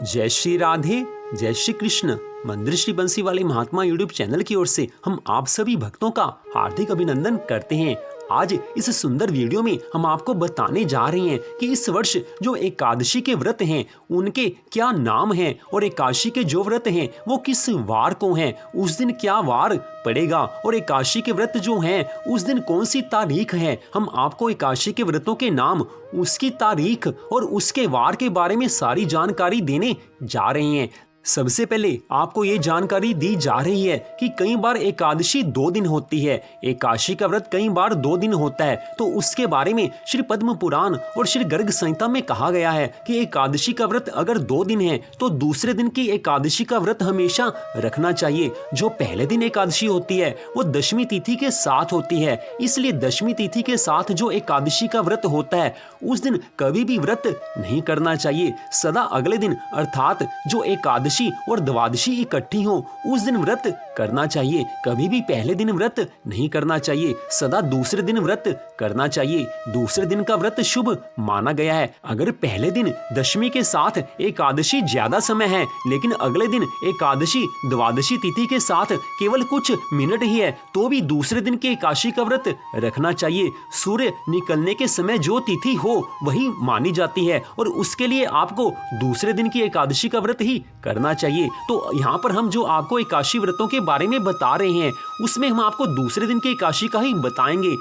जय श्री राधे, जय श्री कृष्ण। मंदिर श्री बंसी वाले महात्मा यूट्यूब चैनल की ओर से हम आप सभी भक्तों का हार्दिक अभिनंदन करते हैं। आज इस सुंदर वीडियो में हम आपको बताने जा रहे हैं कि इस वर्ष जो एकादशी के व्रत हैं उनके क्या नाम हैं और एकादशी के जो व्रत हैं वो किस वार को हैं, उस दिन क्या वार पड़ेगा और एकादशी के व्रत जो हैं उस दिन कौन सी तारीख है। हम आपको एकादशी के व्रतों के नाम, उसकी तारीख और उसके वार के बारे में सारी जानकारी देने जा रहे हैं। सबसे पहले आपको ये जानकारी दी जा रही है कि कई बार एकादशी 2 दिन होती है, एकादशी का व्रत कई बार 2 दिन होता है, तो उसके बारे में श्री पद्म पुराण और श्री गर्ग संहिता में कहा गया है कि एकादशी का व्रत अगर 2 दिन है तो दूसरे दिन की एकादशी का व्रत हमेशा रखना चाहिए। जो पहले दिन एकादशी होती है वो दशमी तिथि के साथ होती है, इसलिए दशमी तिथि के साथ जो एकादशी का व्रत होता है उस दिन कभी भी व्रत नहीं करना चाहिए। सदा अगले दिन अर्थात जो एकादशी और द्वादशी इकट्ठी हो उस दिन व्रत करना चाहिए। कभी भी पहले दिन व्रत नहीं करना चाहिए, सदा दूसरे दिन व्रत करना चाहिए। दूसरे दिन का व्रत शुभ माना गया है। अगर पहले दिन दशमी के साथ एकादशी ज्यादा समय है लेकिन अगले दिन एकादशी द्वादशी तिथि के साथ केवल कुछ मिनट ही है तो भी दूसरे दिन के एकादशी का व्रत रखना चाहिए। सूर्य निकलने के समय जो तिथि हो वही मानी जाती है और उसके लिए आपको दूसरे दिन की एकादशी का व्रत ही करना चाहिए। तो यहाँ पर हम जो आपको एकादशी व्रतों के बारे में बता रहे हैं उसमें हम आपको दूसरे दिन के एकादशी का ही बताएंगे।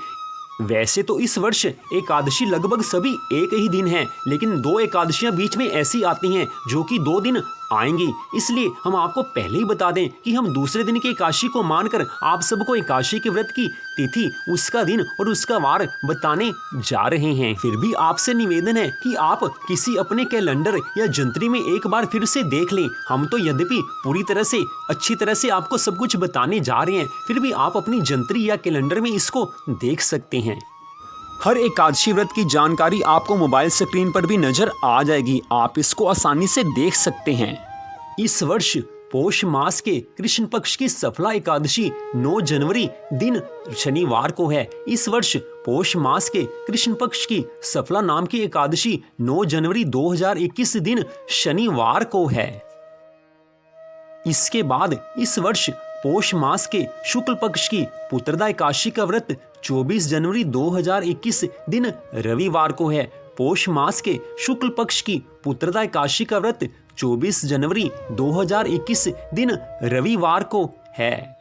वैसे तो इस वर्ष एकादशी लगभग सभी एक ही दिन है, लेकिन 2 एकादशियां बीच में ऐसी आती हैं जो कि 2 दिन आएंगी, इसलिए हम आपको पहले ही बता दें कि हम दूसरे दिन की एकादशी को मानकर आप सबको एकादशी के व्रत की तिथि, उसका दिन और उसका वार बताने जा रहे हैं। फिर भी आपसे निवेदन है कि आप किसी अपने कैलेंडर या जंत्री में एक बार फिर से देख लें। हम तो यद्यपि पूरी तरह से अच्छी तरह से आपको सब कुछ बताने जा रहे हैं, फिर भी आप अपनी जंत्री या कैलेंडर में इसको देख सकते हैं। हर एकादशी व्रत की जानकारी आपको मोबाइल स्क्रीन पर भी नजर आ जाएगी, आप इसको आसानी से देख सकते हैं। इस वर्ष पौष मास के कृष्ण पक्ष की सफला एकादशी 9 जनवरी दिन शनिवार को है। इस वर्ष पौष मास के कृष्ण पक्ष की सफला नाम की एकादशी 9 जनवरी 2021 दिन शनिवार को है। इसके बाद इस वर्ष पौष मास के शुक्ल पक्ष की पुत्रदा एकादशी का व्रत 24 जनवरी 2021 दिन रविवार को है। पौष मास के शुक्ल पक्ष की पुत्रदा एकादशी का व्रत 24 जनवरी 2021 दिन रविवार को है।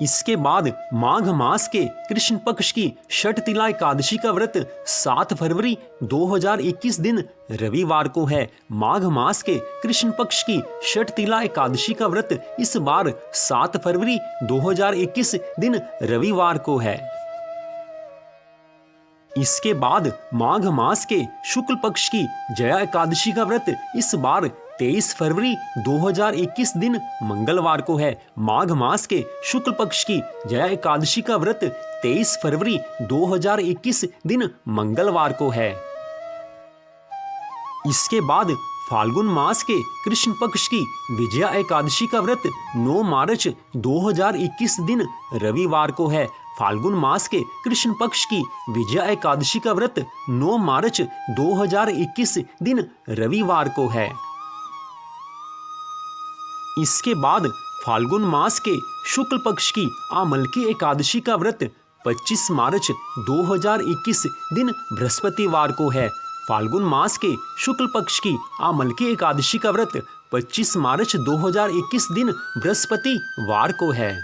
इसके बाद माघ मास के कृष्ण पक्ष की षटतिला एकादशी का व्रत 7 फरवरी 2021 दिन रविवार को है। माघ मास के कृष्ण पक्ष की षटतिला एकादशी का व्रत इस बार 7 फरवरी 2021 दिन रविवार को है। इसके बाद माघ मास के शुक्ल पक्ष की जया एकादशी का व्रत इस बार 23 फरवरी 2021 दिन मंगलवार को है। माघ मास के शुक्ल पक्ष की जया एकादशी का व्रत 23 फरवरी 2021 दिन मंगलवार को है। इसके बाद फाल्गुन मास के कृष्ण पक्ष की विजया एकादशी का व्रत 9 मार्च 2021 दिन रविवार को है। फाल्गुन मास के कृष्ण पक्ष की विजया एकादशी का व्रत 9 मार्च 2021 दिन रविवार को है। इसके बाद फाल्गुन मास के शुक्ल पक्ष की आमलकी एकादशी का व्रत 25 मार्च 2021 दिन बृहस्पतिवार को है। फाल्गुन मास के शुक्ल पक्ष की आमलकी एकादशी का व्रत 25 मार्च 2021 दिन बृहस्पतिवार को है।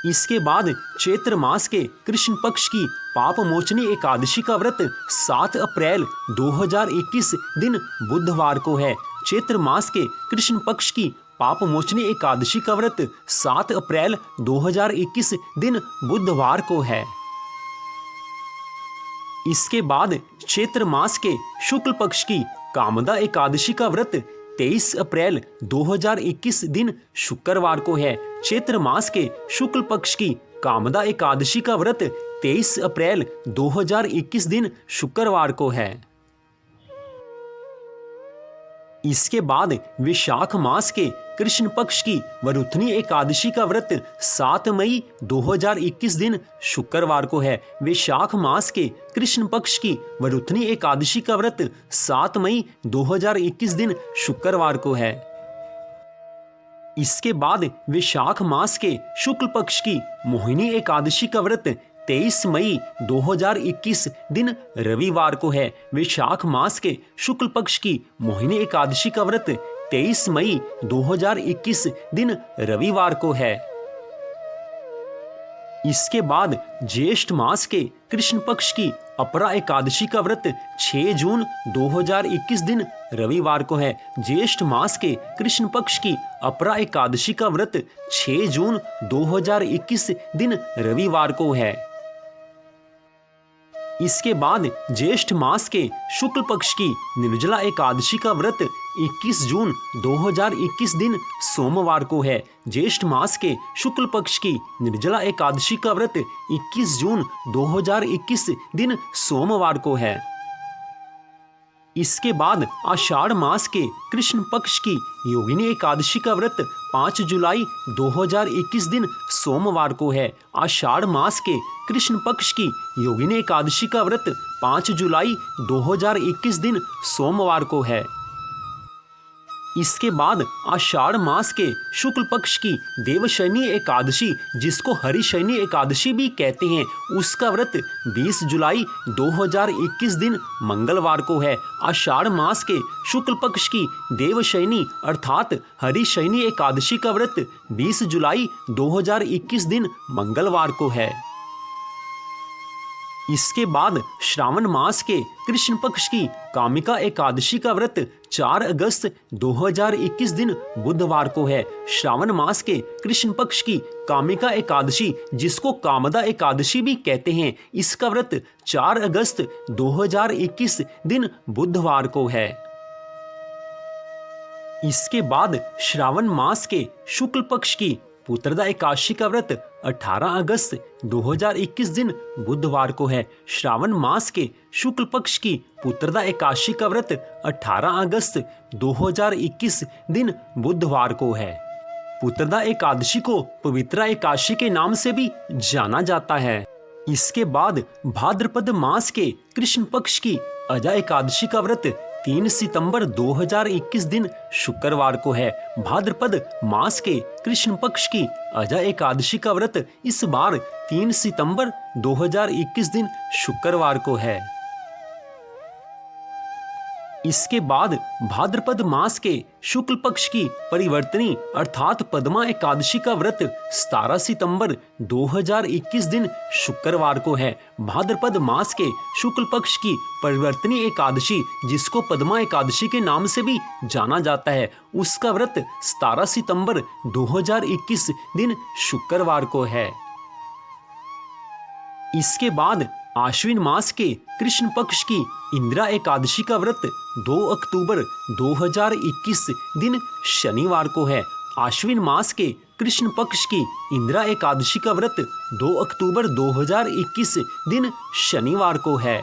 इसके बाद चैत्र मास के कृष्ण पक्ष की पाप मोचनी एकादशी का व्रत 7 अप्रैल 2021 दिन बुधवार को है। चैत्र मास के कृष्ण पक्ष की पाप मोचनी एकादशी का व्रत 7 अप्रैल 2021 दिन बुधवार को है। इसके बाद चैत्र मास के शुक्ल पक्ष की कामदा एकादशी का व्रत 23 अप्रैल 2021 दिन शुक्रवार को है। चैत्र मास के शुक्ल पक्ष की कामदा एकादशी का व्रत 23 अप्रैल 2021 दिन शुक्रवार को है। इसके बाद विशाख मास के कृष्ण पक्ष की वरुथनी एकादशी का व्रत 7 मई 2021 दिन शुक्रवार को है। विशाख मास के कृष्ण पक्ष की वरुथनी एकादशी का व्रत 7 मई 2021 दिन शुक्रवार को है। इसके बाद विशाख मास के शुक्ल पक्ष की मोहिनी एकादशी का व्रत 23 मई 2021 दिन रविवार को है। विशाख मास के शुक्ल पक्ष की मोहिनी एकादशी का व्रत 23 मई 2021 दिन रविवार को है। इसके बाद ज्येष्ठ मास के कृष्ण पक्ष की अपरा एकादशी का व्रत 6 जून 2021 दिन रविवार को है। ज्येष्ठ मास के कृष्ण पक्ष की अपरा एकादशी का व्रत 6 जून 2021 दिन रविवार को है। इसके बाद ज्येष्ठ मास के शुक्ल पक्ष की निर्जला एकादशी का व्रत 21 जून 2021 दिन सोमवार को है। ज्येष्ठ मास के शुक्ल पक्ष की निर्जला एकादशी का व्रत 21 जून 2021 दिन सोमवार को है। इसके बाद आषाढ़ मास के कृष्ण पक्ष की योगिनी एकादशी का व्रत 5 जुलाई 2021 दिन सोमवार को है। आषाढ़ मास के कृष्ण पक्ष की योगिनी एकादशी का व्रत 5 जुलाई 2021 दिन सोमवार को है। इसके बाद आषाढ़ मास के शुक्ल पक्ष की देवशयनी एकादशी, जिसको हरिशयनी एकादशी भी कहते हैं, उसका व्रत 20 जुलाई 2021 दिन मंगलवार को है। आषाढ़ मास के शुक्ल पक्ष की देवशयनी अर्थात हरिशयनी एकादशी का व्रत 20 जुलाई 2021 दिन मंगलवार को है। इसके बाद श्रावण मास के कृष्ण पक्ष की कामिका एकादशी का व्रत 4 अगस्त 2021 दिन बुधवार को है। श्रावण मास के कृष्ण पक्ष की कामिका एकादशी, जिसको कामदा एकादशी भी कहते हैं, इसका व्रत 4 अगस्त 2021 दिन बुधवार को है। इसके बाद श्रावण मास के शुक्ल पक्ष की पुत्रदा एकादशी का व्रत 18 अगस्त 2021 दिन बुधवार को है। श्रावण मास के शुक्ल पक्ष की पुत्रदा एकादशी का व्रत 18 अगस्त 2021 दिन बुधवार को है। पुत्रदा एकादशी को पवित्रा एकादशी के नाम से भी जाना जाता है। इसके बाद भाद्रपद मास के कृष्ण पक्ष की अजा एकादशी का व्रत 3 सितंबर 2021 दिन शुक्रवार को है। भाद्रपद मास के कृष्ण पक्ष की अजा एकादशी का व्रत इस बार 3 सितंबर 2021 दिन शुक्रवार को है। इसके बाद भाद्रपद मास के शुक्ल पक्ष की परिवर्तनी अर्थात पद्मा एकादशी का व्रत 17 सितंबर 2021 दिन शुक्रवार को है। भाद्रपद मास के शुक्ल पक्ष की परिवर्तनी एकादशी, जिसको पद्मा एकादशी के नाम से भी जाना जाता है, उसका व्रत 17 सितंबर 2021 दिन शुक्रवार को है। इसके बाद आश्विन मास के कृष्ण पक्ष की इंदिरा एकादशी का व्रत 2 अक्टूबर 2021 दिन शनिवार को है। आश्विन मास के कृष्ण पक्ष की इंदिरा एकादशी का व्रत 2 अक्टूबर 2021 दिन शनिवार को है।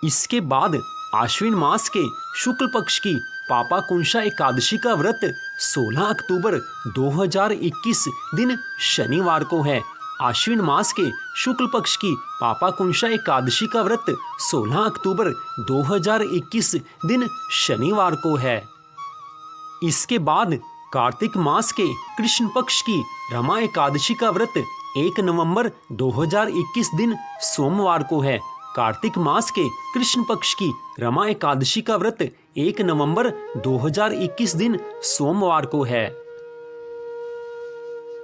इसके बाद आश्विन मास के शुक्ल पक्ष की पापाकुंशा एकादशी का व्रत 16 अक्टूबर 2021 दिन शनिवार को है। आश्विन मास के शुक्ल पक्ष की पापाकुंशा एकादशी का व्रत 16 अक्टूबर 2021 दिन शनिवार को है। इसके बाद कार्तिक मास के कृष्ण पक्ष की रमा एकादशी का व्रत 1 नवंबर 2021 दिन सोमवार को है। कार्तिक मास के कृष्ण पक्ष की रमा एकादशी का व्रत 1 नवंबर 2021 दिन सोमवार को है।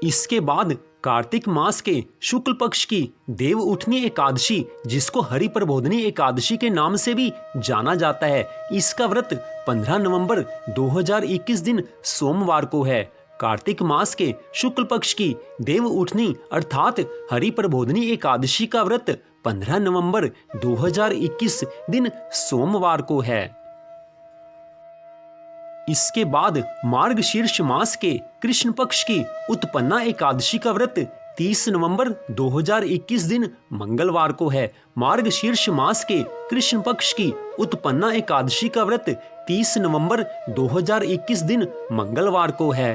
इसके बाद कार्तिक मास के शुक्ल पक्ष की देव उठनी एकादशी, जिसको हरि प्रबोधनी एकादशी के नाम से भी जाना जाता है, इसका व्रत 15 नवंबर 2021 दिन सोमवार को है। कार्तिक मास के शुक्ल पक्ष की देव उठनी अर्थात हरि प्रबोधनी एकादशी का व्रत 15 नवंबर 2021 दिन सोमवार को है। इसके बाद मार्गशीर्ष मास के कृष्ण पक्ष की उत्पन्ना एकादशी का व्रत 30 नवंबर 2021 दिन मंगलवार को है। मार्गशीर्ष मास के कृष्ण पक्ष की उत्पन्ना एकादशी का व्रत 30 नवंबर 2021 दिन मंगलवार को है।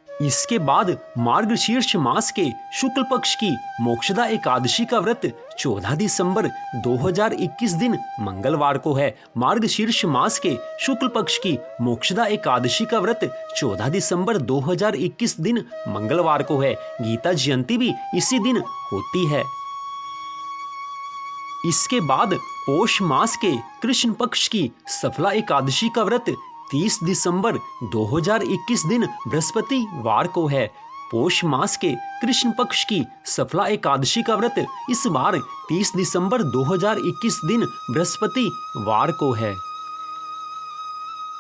इसके बाद मार्गशीर्ष मास के शुक्ल पक्ष की मोक्षदा एकादशी का व्रत 14 दिसंबर 2021 दिन मंगलवार को है। मार्गशीर्ष मास के शुक्ल पक्ष की मोक्षदा एकादशी का व्रत 14 दिसंबर 2021 दिन मंगलवार को है। गीता जयंती भी इसी दिन होती है। इसके बाद पौष मास के कृष्ण पक्ष की सफला एकादशी का व्रत 30 दिसंबर 2021 दिन बृहस्पतिवार को है। पौष मास के कृष्ण पक्ष की सफला एकादशी का व्रत इस बार 30 दिसंबर 2021 दिन बृहस्पतिवार को है।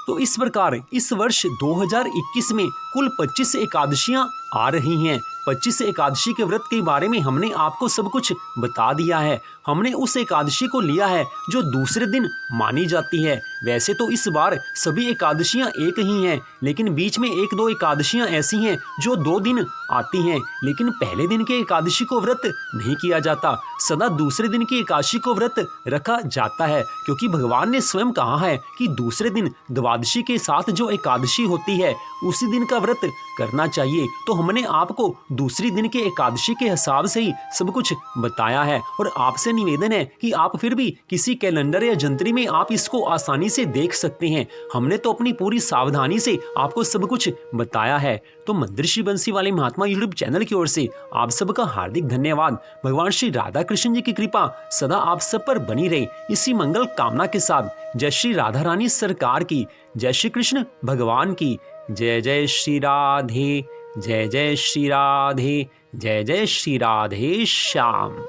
तो इस प्रकार इस वर्ष 2021 में कुल 25 एकादशियां आ रही हैं। 25 एकादशी के व्रत के बारे में हमने आपको सब कुछ बता दिया है। हमने उस एकादशी को लिया है जो दूसरे दिन मानी जाती है। वैसे तो इस बार सभी एकादशियां एक ही हैं, लेकिन बीच में एक दो एकादशियां ऐसी हैं जो 2 दिन आती हैं, लेकिन पहले दिन के एकादशी को व्रत नहीं किया जाता। सदा दूसरे दिन की एकादशी को व्रत रखा जाता है, क्योंकि भगवान ने स्वयं कहा है कि दूसरे दिन द्वादशी के साथ जो एकादशी होती है उसी दिन का व्रत करना चाहिए। तो हमने आपको दूसरी दिन के एकादशी के हिसाब से ही सब कुछ बताया है, और आपसे निवेदन है कि आप फिर भी किसी कैलेंडर या जंतरी में आप इसको आसानी से देख सकते हैं। हमने तो अपनी पूरी सावधानी से आपको सब कुछ बताया है। तो मंदिर श्री बंसी वाले महात्मा यूट्यूब चैनल की ओर से आप सबका हार्दिक धन्यवाद। भगवान श्री राधा कृष्ण जी की कृपा सदा आप सब पर बनी रहे, इसी मंगल कामना के साथ जय श्री राधा रानी सरकार की, जय श्री कृष्ण भगवान की, जय जय श्री राधे, जय जय श्री राधे, जय जय श्री राधे श्याम।